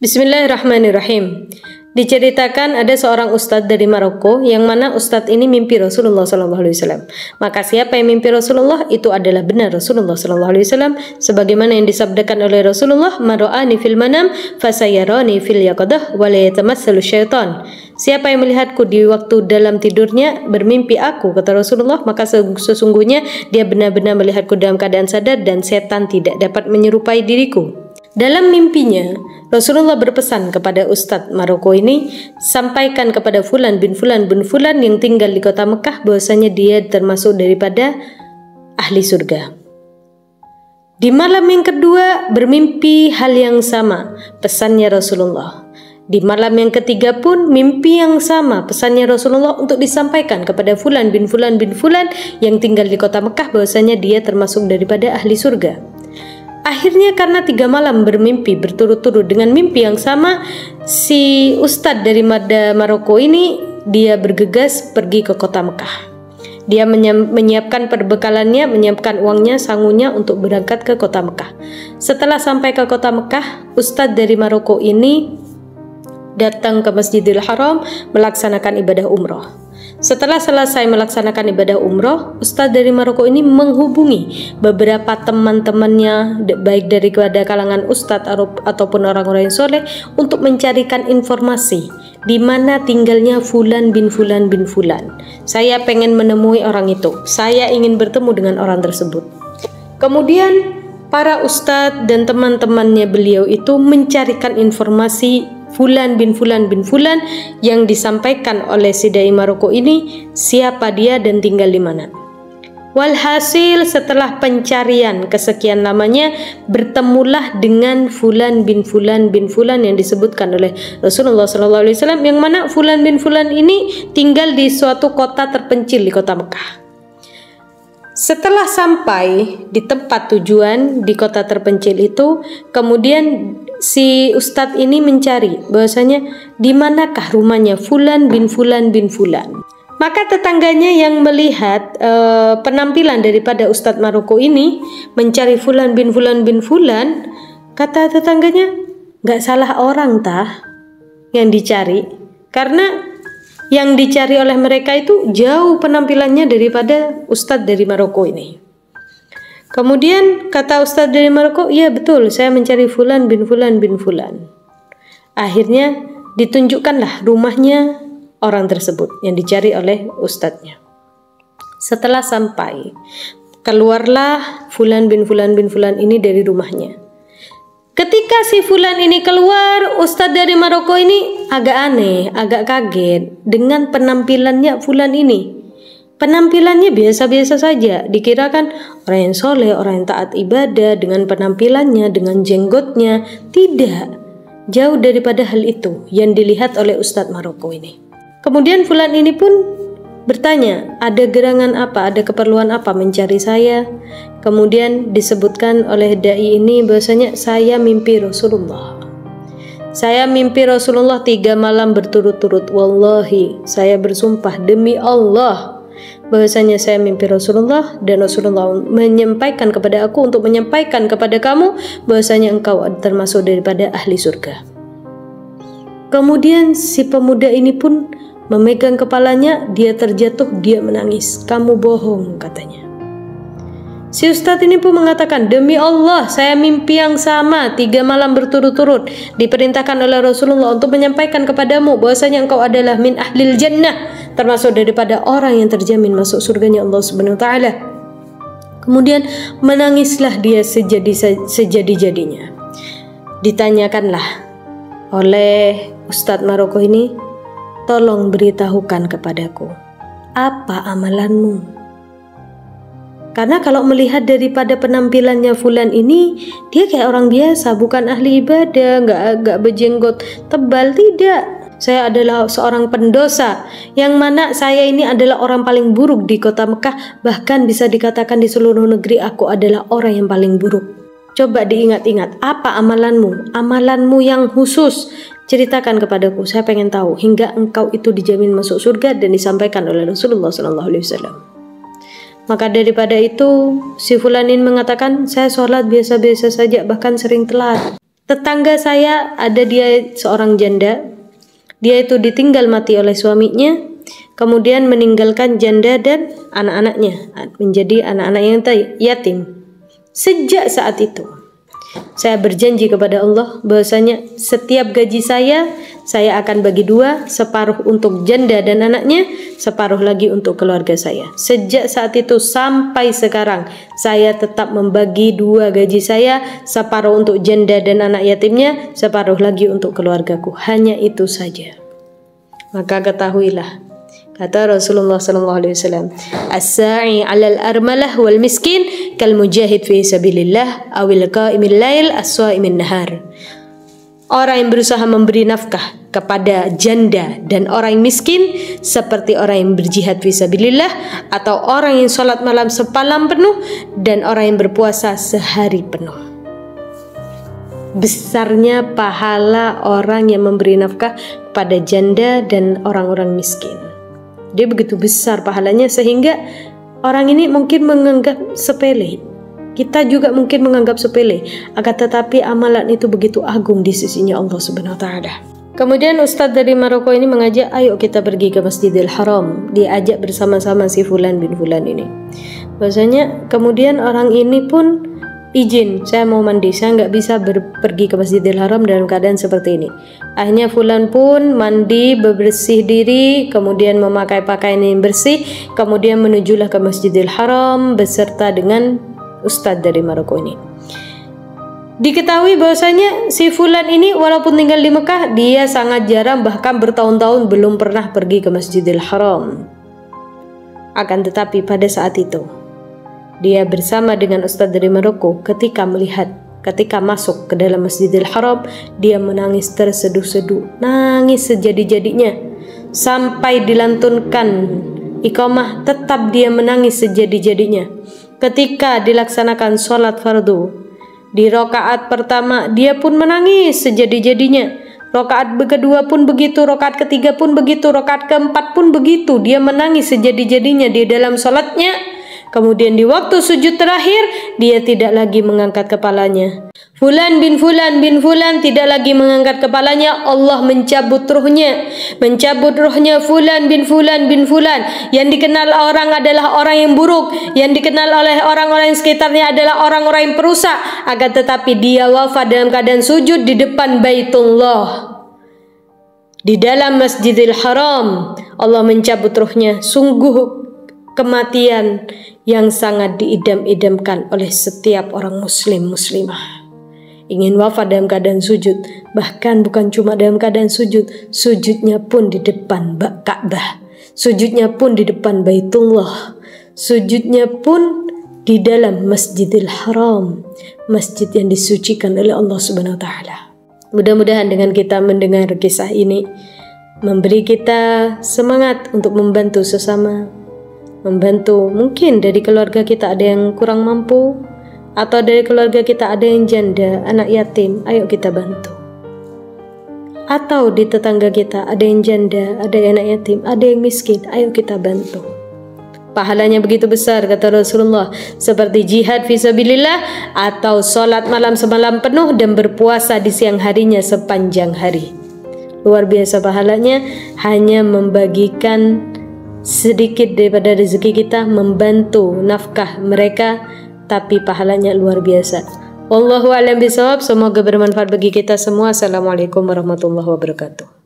Bismillahirrahmanirrahim. Diceritakan ada seorang ustadz dari Maroko yang mana ustadz ini mimpi Rasulullah SAW. Maka siapa yang mimpi Rasulullah itu adalah benar Rasulullah SAW, sebagaimana yang disabdakan oleh Rasulullah, "Mara'ani fil manam fasayarani fil yaqadah wa la yatamassalu syaitan." Siapa yang melihatku di waktu dalam tidurnya bermimpi aku, kata Rasulullah, maka sesungguhnya dia benar-benar melihatku dalam keadaan sadar dan setan tidak dapat menyerupai diriku. Dalam mimpinya, Rasulullah berpesan kepada Ustadz Maroko ini, sampaikan kepada Fulan bin Fulan bin Fulan yang tinggal di kota Mekah bahwasanya dia termasuk daripada ahli surga. Di malam yang kedua bermimpi hal yang sama, pesannya Rasulullah. Di malam yang ketiga pun mimpi yang sama, pesannya Rasulullah untuk disampaikan kepada Fulan bin Fulan bin Fulan yang tinggal di kota Mekah bahwasanya dia termasuk daripada ahli surga. Akhirnya karena 3 malam bermimpi berturut-turut dengan mimpi yang sama, si ustadz dari Maroko ini dia bergegas pergi ke kota Mekah. Dia menyiapkan perbekalannya, menyiapkan uangnya, sangunya untuk berangkat ke kota Mekah. Setelah sampai ke kota Mekah, ustadz dari Maroko ini datang ke Masjidil Haram melaksanakan ibadah umroh. Setelah selesai melaksanakan ibadah umroh, ustadz dari Maroko ini menghubungi beberapa teman-temannya, baik daripada kalangan ustadz ataupun orang-orang yang soleh, untuk mencarikan informasi di mana tinggalnya Fulan bin Fulan bin Fulan. Saya pengen menemui orang itu, saya ingin bertemu dengan orang tersebut. Kemudian para ustadz dan teman-temannya beliau itu mencarikan informasi Fulan bin Fulan bin Fulan yang disampaikan oleh si dai Maroko ini, siapa dia dan tinggal di mana. Walhasil setelah pencarian kesekian lamanya, bertemulah dengan Fulan bin Fulan bin Fulan yang disebutkan oleh Rasulullah SAW, yang mana Fulan bin Fulan ini tinggal di suatu kota terpencil di kota Mekah. Setelah sampai di tempat tujuan di kota terpencil itu, kemudian si ustadz ini mencari bahwasanya di manakah rumahnya Fulan bin Fulan bin Fulan. Maka tetangganya yang melihat penampilan daripada ustadz Maroko ini mencari Fulan bin Fulan bin Fulan, kata tetangganya, nggak salah orang tah yang dicari, karena yang dicari oleh mereka itu jauh penampilannya daripada ustadz dari Maroko ini. Kemudian kata ustadz dari Maroko, iya betul, saya mencari Fulan bin Fulan bin Fulan. Akhirnya ditunjukkanlah rumahnya orang tersebut yang dicari oleh ustadznya. Setelah sampai, keluarlah Fulan bin Fulan bin Fulan ini dari rumahnya. Ketika si Fulan ini keluar, ustadz dari Maroko ini agak aneh, agak kaget dengan penampilannya Fulan ini. Penampilannya biasa-biasa saja, dikirakan orang yang soleh, orang yang taat ibadah dengan penampilannya, dengan jenggotnya. Tidak, jauh daripada hal itu yang dilihat oleh ustadz Maroko ini. Kemudian Fulan ini pun bertanya, ada gerangan apa, ada keperluan apa mencari saya? Kemudian disebutkan oleh dai ini bahwasanya saya mimpi Rasulullah. Saya mimpi Rasulullah 3 malam berturut-turut. Wallahi, saya bersumpah demi Allah bahwasanya saya mimpi Rasulullah, dan Rasulullah menyampaikan kepada aku untuk menyampaikan kepada kamu bahwasanya engkau termasuk daripada ahli surga. Kemudian si pemuda ini pun memegang kepalanya, dia terjatuh, dia menangis. Kamu bohong, katanya. Si ustadz ini pun mengatakan, demi Allah saya mimpi yang sama 3 malam berturut-turut, diperintahkan oleh Rasulullah untuk menyampaikan kepadamu bahwasanya engkau adalah min ahlil jannah, termasuk daripada orang yang terjamin masuk surganya Allah Subhanahu wa taala. Kemudian menangislah dia sejadi-jadinya. Ditanyakanlah oleh ustadz Maroko ini, tolong beritahukan kepadaku, apa amalanmu? Karena kalau melihat daripada penampilannya Fulan ini, dia kayak orang biasa, bukan ahli ibadah, nggak berjenggot tebal, tidak. Saya adalah seorang pendosa, yang mana saya ini adalah orang paling buruk di kota Mekah, bahkan bisa dikatakan di seluruh negeri aku adalah orang yang paling buruk. Coba diingat-ingat, apa amalanmu? Amalanmu yang khusus, ceritakan kepadaku, saya pengen tahu, hingga engkau itu dijamin masuk surga dan disampaikan oleh Rasulullah SAW. Maka daripada itu si Fulanin mengatakan, saya sholat biasa-biasa saja, bahkan sering telat. tetangga saya ada dia seorang janda, dia itu ditinggal mati oleh suaminya, kemudian meninggalkan janda dan anak-anaknya, menjadi anak-anak yang yatim. Sejak saat itu saya berjanji kepada Allah bahwasanya setiap gaji saya akan bagi dua, separuh untuk janda dan anaknya, separuh lagi untuk keluarga saya. Sejak saat itu sampai sekarang saya tetap membagi dua gaji saya, separuh untuk janda dan anak yatimnya, separuh lagi untuk keluargaku. Hanya itu saja. Maka ketahuilah, kata Rasulullah SAW, as-sa'i 'alal armalah wal miskin kal mujahid fi sabilillah awil qa'imil lail as-sha'imin nahar. Orang yang berusaha memberi nafkah kepada janda dan orang yang miskin seperti orang yang berjihad fi sabilillah, atau orang yang sholat malam sepalam penuh dan orang yang berpuasa sehari penuh. Besarnya pahala orang yang memberi nafkah pada janda dan orang-orang miskin. Dia begitu besar pahalanya sehingga orang ini mungkin menganggap sepele. Kita juga mungkin menganggap sepele, akan tetapi amalan itu begitu agung di sisinya Allah Subhanahu wa taala. Kemudian Ustadz dari Maroko ini mengajak, ayo kita pergi ke Masjidil Haram. Diajak bersama-sama si Fulan bin Fulan ini. Bahwasanya kemudian orang ini pun izin, saya mau mandi, saya nggak bisa pergi ke Masjidil Haram dalam keadaan seperti ini. Akhirnya Fulan pun mandi, bebersih diri, kemudian memakai pakaian yang bersih, kemudian menujulah ke Masjidil Haram beserta dengan Ustadz dari Maroko ini. Diketahui bahwasanya si Fulan ini walaupun tinggal di Mekah, dia sangat jarang, bahkan bertahun-tahun belum pernah pergi ke Masjidil Haram. Akan tetapi pada saat itu dia bersama dengan Ustadz dari Maroko, ketika masuk ke dalam Masjidil Haram, dia menangis terseduh-seduh, nangis sejadi-jadinya. Sampai dilantunkan iqamah, tetap dia menangis sejadi-jadinya. Ketika dilaksanakan sholat fardu, di rakaat pertama dia pun menangis sejadi-jadinya. Rakaat kedua pun begitu, rakaat ketiga pun begitu, rakaat keempat pun begitu. Dia menangis sejadi-jadinya di dalam sholatnya. Kemudian di waktu sujud terakhir, dia tidak lagi mengangkat kepalanya. Fulan bin Fulan bin Fulan tidak lagi mengangkat kepalanya. Allah mencabut ruhnya. Mencabut ruhnya Fulan bin Fulan bin Fulan. Yang dikenal orang adalah orang yang buruk. Yang dikenal oleh orang-orang sekitarnya adalah orang-orang yang perusak. Akan tetapi dia wafat dalam keadaan sujud di depan Baitullah, di dalam Masjidil Haram. Allah mencabut ruhnya. Sungguh kematian yang sangat diidam-idamkan oleh setiap orang muslim muslimah. Ingin wafat dalam keadaan sujud, bahkan bukan cuma dalam keadaan sujud, sujudnya pun di depan Ka'bah, sujudnya pun di depan Baitullah, sujudnya pun di dalam Masjidil Haram, masjid yang disucikan oleh Allah Subhanahu wa taala. Mudah-mudahan dengan kita mendengar kisah ini memberi kita semangat untuk membantu sesama, membantu. Mungkin dari keluarga kita ada yang kurang mampu, atau dari keluarga kita ada yang janda, anak yatim, ayo kita bantu. Atau di tetangga kita ada yang janda, ada yang anak yatim, ada yang miskin, ayo kita bantu. Pahalanya begitu besar kata Rasulullah, seperti jihad fisabilillah atau sholat malam semalam penuh dan berpuasa di siang harinya sepanjang hari. Luar biasa pahalanya. Hanya membagikan sedikit daripada rezeki kita, membantu nafkah mereka, tapi pahalanya luar biasa. Wallahu a'lam bishawab. Semoga bermanfaat bagi kita semua. Assalamualaikum warahmatullahi wabarakatuh.